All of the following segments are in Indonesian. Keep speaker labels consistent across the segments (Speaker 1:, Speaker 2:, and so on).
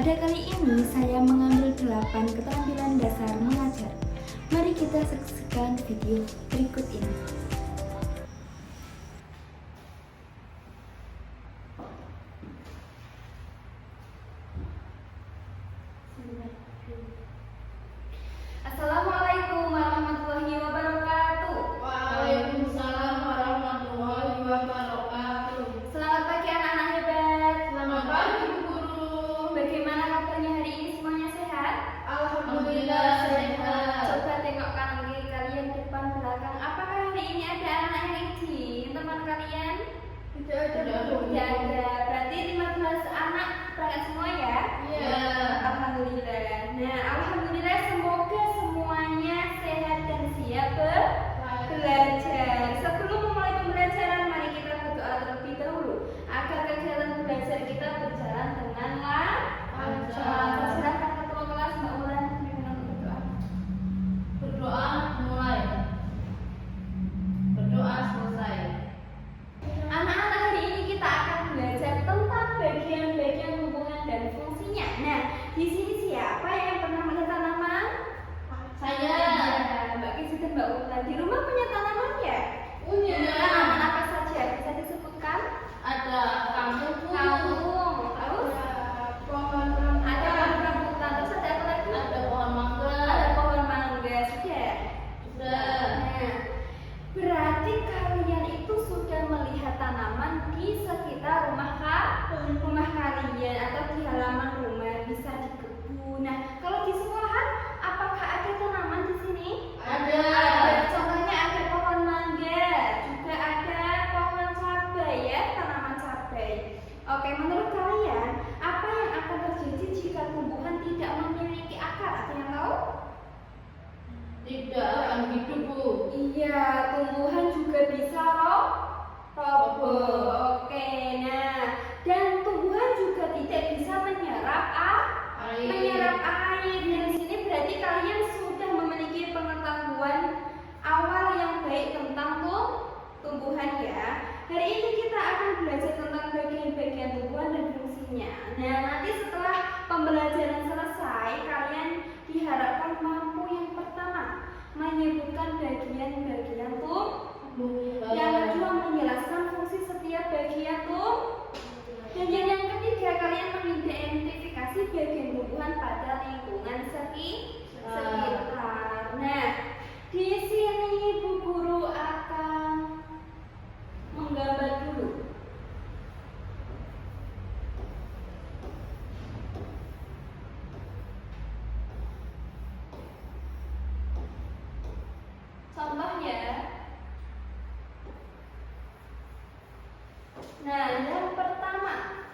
Speaker 1: Pada kali ini saya mengambil 8 keterampilan dasar mengajar. Mari kita saksikan video berikut ini. Assalamualaikum warahmatullahi wabarakatuh.
Speaker 2: Waalaikumsalam warahmatullahi wabarakatuh.
Speaker 1: Selamat pagi anak-anak hebat.
Speaker 2: Selamat pagi Bu Guru.
Speaker 1: Bagaimana kabarnya hari ini, semuanya sehat?
Speaker 2: Alhamdulillah sehat.
Speaker 1: Coba tengok kanan kiri kalian, depan belakang. Apakah hari ini ada anak yang izin, teman kalian?
Speaker 2: Tidak ada Bu.
Speaker 1: Tidak ada. Berarti 15 anak berangkat semua ya?
Speaker 2: Iya.
Speaker 1: Alhamdulillah. Nah, alhamdulillah semoga semuanya sehat dan siap belajar. Sebelum memulai pembelajaran, mari kita berdoa terlebih dahulu agar kegiatan belajar kita berjalan dengan lancar. Silakan ketua kelas Mbak Ulan dengan berdoa.
Speaker 2: Berdoa mulai. Berdoa selesai.
Speaker 1: Anak-anak, hari ini kita akan belajar tentang bagian-bagian hubungan dan fungsinya. Nah, di sini siapa yang pernah melihat tanaman?
Speaker 2: Saya.
Speaker 1: Ya, Mbak Kizi dan Mbak Ulan. Di rumah punya tanaman ya?
Speaker 2: Punya.
Speaker 1: Tanaman apa saja? Bisa disebutkan?
Speaker 2: Ada kangkung.
Speaker 1: Kangkung. Terus?
Speaker 2: Pohon
Speaker 1: Ada
Speaker 2: rambutan.
Speaker 1: pohon rambutan. Terus ada apa lagi?
Speaker 2: Ada pohon mangga.
Speaker 1: Ada pohon mangga. Sudah?
Speaker 2: Sudah.
Speaker 1: Nah, berarti kalian itu sudah melihat tanaman di sekitar rumah kalian atau di halaman rumah, bisa di kebun. Nah, kalau di sekolahan, apakah ada tanaman di sini?
Speaker 2: Ada.
Speaker 1: Contohnya ada pohon mangga, juga ada pohon cabai ya, tanaman cabai. Oke, menurut kalian apa yang akan terjadi jika tumbuhan tidak memiliki akar? Ada yang tahu?
Speaker 2: Tidak akan hidup Bu.
Speaker 1: Iya, tumbuhan juga bisa roboh. Oke, nah, dan tumbuhan juga tidak bisa menyerap air. Dan di sini berarti kalian sudah memiliki pengetahuan awal yang baik tentang tumbuhan ya. Hari ini kita akan belajar tentang bagian-bagian tumbuhan dan fungsinya. Nah, nanti setelah pembelajaran selesai, kalian diharapkan mampu yang pertama menyebutkan bagian-bagian tumbuhan. Yang kedua menjelaskan fungsi setiap bagian tumbuhan. Dan yang ketiga kalian mengidentifikasi bagian tumbuhan pada lingkungan sekitar. Nah, di sini Bu Guru akan menggambar dulu. Contohnya, nah yang pertama,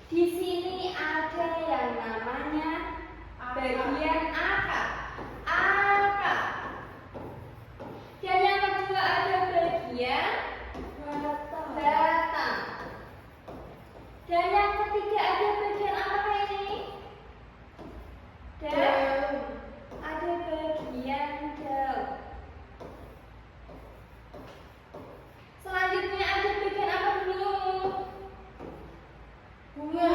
Speaker 1: di sini ada yang namanya bagian akar. Dan yang kedua ada bagian batang. Dan yang ketiga ada bagian apa ini? Ada bagian daun. Selanjutnya ada bagian apa dulu? Bunga.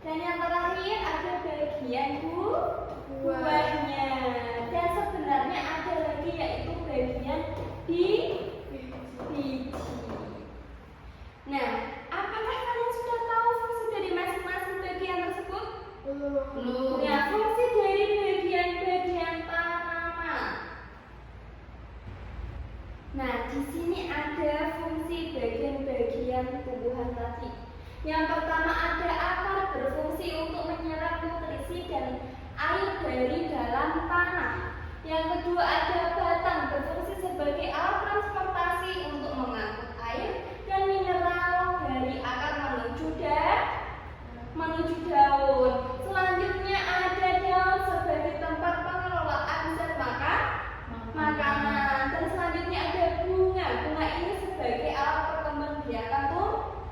Speaker 1: Dan yang terakhir ada bagian buahnya. Dan sebenarnya ada lagi, yaitu bagian biji. Nah, apakah kalian sudah tahu fungsi dari masing-masing bagian tersebut?
Speaker 2: Belum.
Speaker 1: Nah, fungsi dari bagian-bagian tanaman. Nah, di sini ada fungsi bagian-bagian tumbuhan tadi. Yang pertama ada akar, berfungsi untuk menyerap nutrisi dan air dari dalam tanah. Yang kedua ada batang, berfungsi sebagai alat transportasi untuk mengangkut air dan mineral dari akar menuju daun. Selanjutnya ada daun sebagai tempat pengelolaan zat makanan. Dan selanjutnya ada bunga. Bunga ini sebagai alat perkembangbiakan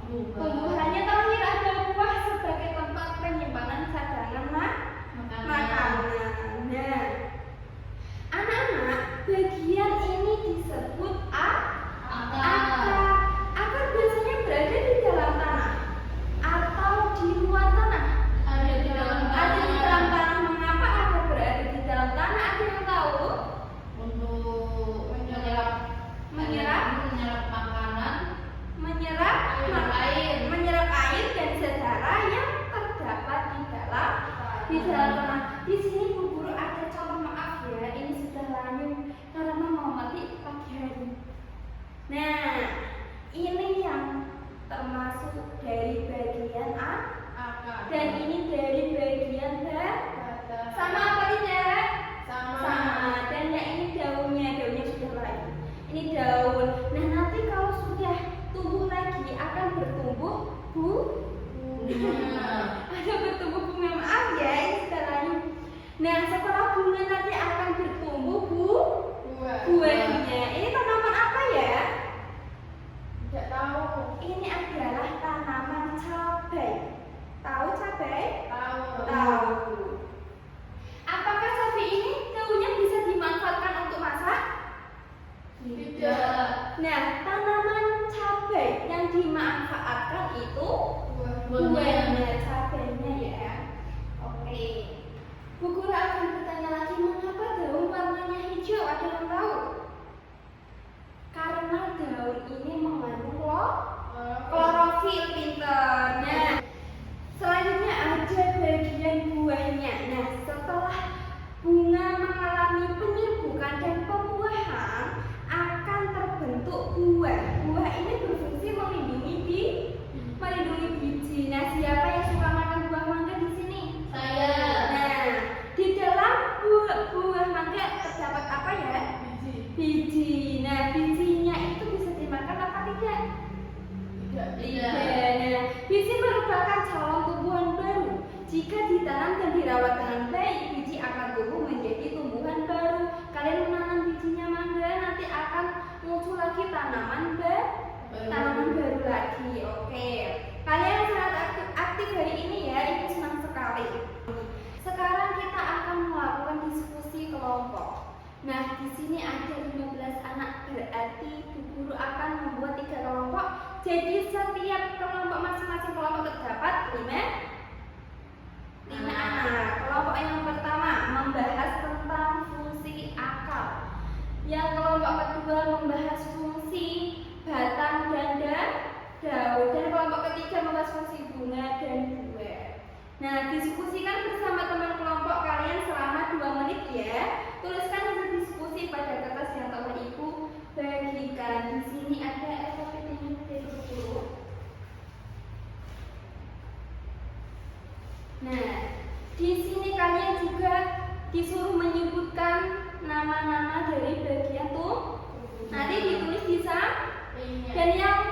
Speaker 1: tumbuhannya. Terakhir ada buah sebagai tempat penyimpanan cadangan makanan. Nah, anak-anak, bagian ini disebut akar. Akar biasanya berada di dalam tanah atau di Nah, ini yang termasuk dari bagian A
Speaker 2: Akar.
Speaker 1: dan ini dari bagian B.
Speaker 2: Batang.
Speaker 1: Sama apa tidak?
Speaker 2: Sama.
Speaker 1: Dan yang ini daunnya sudah lain. Ini daun. Nah, nanti kalau sudah tumbuh lagi akan bertumbuh
Speaker 2: Bunga.
Speaker 1: ada bertumbuh bunga, maaf ya, ini sudah lain. Nah, setelah bunga nanti akan bertumbuh buahnya. Ini tanaman apa ya?
Speaker 2: Tidak tahu.
Speaker 1: Ini adalah tanaman cabai. Tahu cabai?
Speaker 2: Tahu.
Speaker 1: Tahu. Apakah cabai ini daunnya bisa dimanfaatkan untuk masak?
Speaker 2: Tidak.
Speaker 1: Nah, tanaman cabai yang dimanfaatkan itu buahnya, cabainya ya. Oke. Bu Guru akan bertanya lagi, mengapa daun warnanya hijau? Ada yang tahu? Karena daun ini mengandung klorofil, pinter. Nah, selanjutnya ada bagian buahnya. Nah, setelah bunga mengalami penyerbukan dan pembuahan akan terbentuk buah. Buah ini berfungsi melindungi biji. Nah, siapa yang suka makan buah mangga di sini?
Speaker 2: Saya.
Speaker 1: Nah, di dalam buah mangga terdapat apa ya? Biji. Nah, bijinya itu bisa dimakan apa tidak?
Speaker 2: Tidak.
Speaker 1: Nah, biji merupakan calon tumbuhan baru. Jika ditanam dan dirawat dengan baik, biji akan tumbuh menjadi tumbuhan baru. Kalian menanam bijinya mangga, nanti akan muncul lagi tanaman baru lagi. Oke. Kalian sangat aktif hari ini ya, ini senang sekali. Sekarang kita akan melakukan diskusi kelompok. Nah, di sini ada 15 anak, berarti Bu Guru akan membuat 3 kelompok. Jadi setiap kelompok masing-masing kelompok terdapat 5 anak. Kelompok yang pertama membahas tentang fungsi akar. Yang kelompok kedua membahas fungsi batang dan daun. Dan kelompok ketiga membahas fungsi bunga dan buah. Nah, diskusikan bersama teman kelompok kalian selama 2 menit ya. Tuliskan hasil diskusi pada kertas yang telah Ibu bagikan. Di sini ada SOP-nya dari guru. Nah, di sini kalian juga disuruh menyebutkan nama-nama dari bagian tuh. Nanti ditulis di sampingnya. Dan yang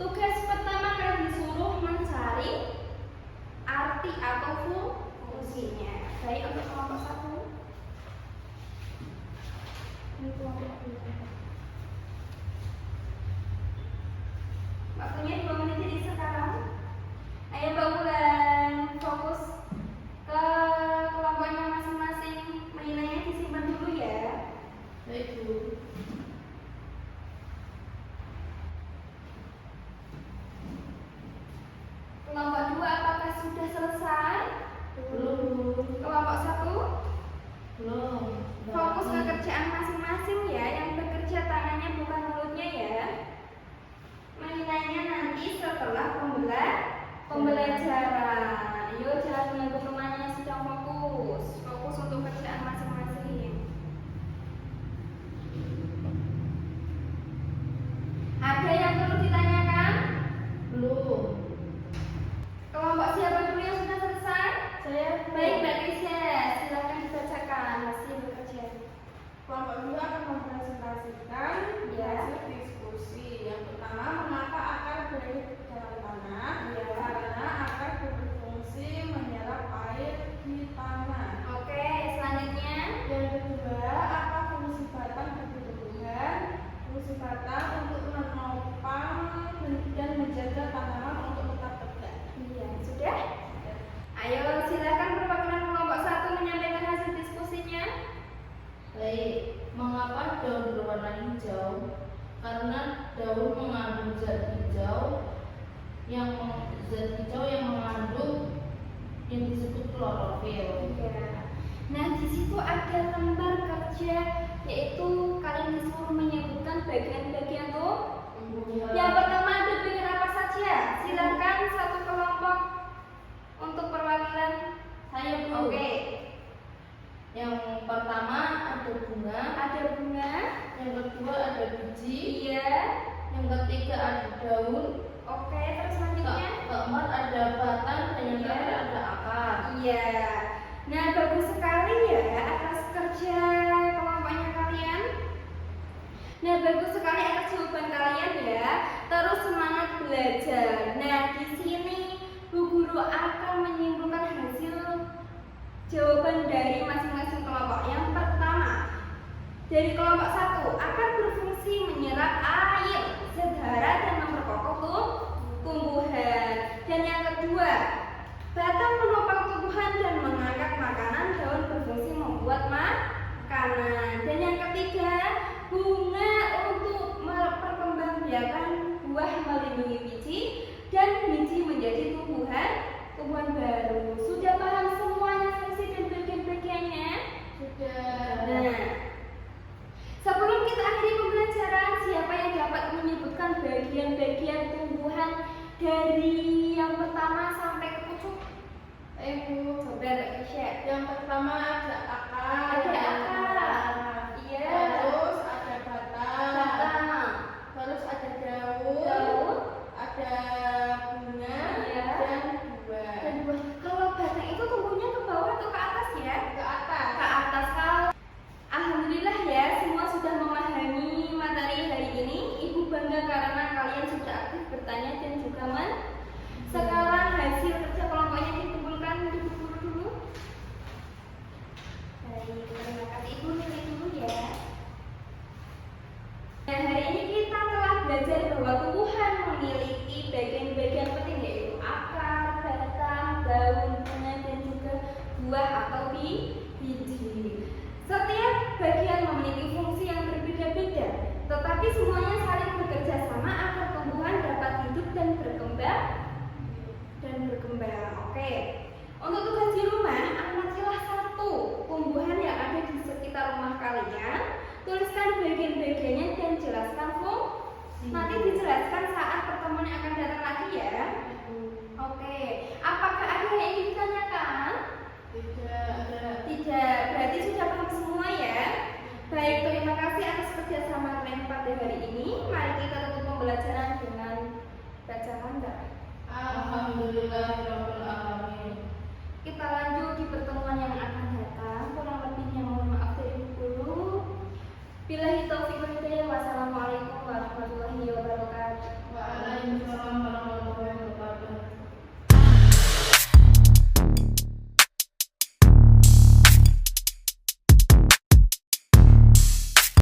Speaker 1: tugas pertama kalian disuruh mencari arti atau fungsinya. Baik, untuk kelompok 1. Ini kelompok 2. Waktunya 2 menit jadi sekarang. Ayo Mbak Wulan, fokus ke kelompoknya masing-masing. Mainannya disimpan dulu ya.
Speaker 2: Baik, Bu.
Speaker 1: Kelompok 2 apakah sudah selesai?
Speaker 2: Belum.
Speaker 1: Kelompok 1
Speaker 2: Belum.
Speaker 1: fokus ke kerjaan masing-masing ya. Yang bekerja tangannya bukan mulutnya ya. Mainannya nanti setelah pembelajaran. Ayo jangan mengganggu temannya yang sedang fokus. Fokus untuk kerjaan masing-masing. Ada yang perlu ditanyakan?
Speaker 2: Belum.
Speaker 1: Kelompok siapa dulu yang sudah selesai?
Speaker 2: Saya.
Speaker 1: Baik, Mbak Krisya, silakan dibacakan hasil bekerja.
Speaker 3: Kelompok 2 akan mempresentasikan
Speaker 1: Ya.
Speaker 3: hasil diskusi. Yang pertama, mengapa akar berada di dalam tanah?
Speaker 1: Ya.
Speaker 3: Karena akar berfungsi menyerap air di tanah.
Speaker 1: Oke, selanjutnya.
Speaker 3: Yang kedua, apa fungsi batang bagi tumbuhan? Fungsi batang untuk menopang dan menjaga tanaman untuk tetap tegak.
Speaker 1: Iya, sudah? Ayo silakan perwakilan kelompok 1 menyampaikan hasil diskusinya.
Speaker 2: Baik. Mengapa daun berwarna hijau? Karena daun mengandung zat hijau yang mengandung yang disebut klorofil.
Speaker 1: Ya. Nah, di situ ada lembar kerja, yaitu kalian disuruh menyebutkan bagian-bagian tuh. Yang pertama ada bagian apa saja? Silakan satu kelompok untuk perwakilan.
Speaker 2: Saya dulu.
Speaker 1: Oke.
Speaker 2: Yang pertama ada bunga,
Speaker 1: Ada bunga,
Speaker 2: yang kedua ada biji, biji,
Speaker 1: Iya.
Speaker 2: yang ketiga ada daun,
Speaker 1: Oke, terus selanjutnya?
Speaker 2: keempat ada batang, dan yang terakhir ada akar.
Speaker 1: Iya. Nah, bagus sekali ya atas kerja kelompoknya kalian. Nah, bagus sekali atas jawaban kalian ya. Terus semangat belajar. Nah, di sini Bu Guru akan menyimpulkan hasil jawaban dari masing-masing kelompok. Yang pertama, dari kelompok 1 akan berfungsi menyerap air, sedara dan memperkokoh tumbuhan. Dan yang kedua, batang menopang tumbuhan dan mengangkat makanan, daun berfungsi membuat makanan. Dan yang ketiga, bunga untuk memperkembangbiakan buah melindungi biji dan biji menjadi tumbuhan baru. Sudah paham semuanya fungsi dan bagian-bagiannya?
Speaker 2: Sudah.
Speaker 1: Nah, sebelum kita akhiri pembelajaran, siapa yang dapat menyebutkan bagian-bagian tumbuhan dari yang pertama sampai ke pucuk?
Speaker 2: Bu,
Speaker 1: Coba Mbak Kisha.
Speaker 2: yang pertama ada akar,
Speaker 1: Ada akar. Iya.
Speaker 2: terus ada batang,
Speaker 1: Batang.
Speaker 2: terus ada daun,
Speaker 1: Daun.
Speaker 2: ada bunga,
Speaker 1: Iya.
Speaker 2: dan buah.
Speaker 1: Dan buah. Kalau batang itu tumbuhnya ke bawah atau ke atas ya?
Speaker 2: Ke atas.
Speaker 1: Ke atas. Alhamdulillah ya, semua sudah memahami materi hari ini. Ibu bangga karena kalian sudah aktif bertanya dan juga sekarang hasil kerja kelompoknya dikumpulkan di buku dulu. Baik, terima kasih Ibu, nilai dulu ya. Nah, hari ini kita telah belajar bahwa tumbuhan memiliki bagian-bagian penting yaitu akar, batang, daun, bunga, dan juga buah atau biji. Setiap bagian memiliki fungsi yang berbeda-beda, tetapi semuanya saling bekerja sama agar tumbuhan dapat hidup dan berkembang. Oke. Untuk tugas di rumah, amatilah satu tumbuhan yang ada di sekitar rumah kalian. Tuliskan bagian-bagiannya dan jelaskan fungsi. Nanti dijelaskan saat pertemuan yang akan datang lagi ya. Oke. Apakah ada yang ingin ditanyakan? Tidak, berarti sudah paham semua ya. Baik, terima kasih atas kerjasama kalian pada hari ini. Mari kita tutup pembelajaran dengan bacaan doa.
Speaker 2: Alhamdulillahirabbil alamin.
Speaker 1: Kita lanjut di pertemuan yang akan datang. Kurang lebihnya mohon maaf dari guru. Billahi taufiq wal hidayah. Wassalamualaikum warahmatullahi wabarakatuh.
Speaker 2: Waalaikumsalam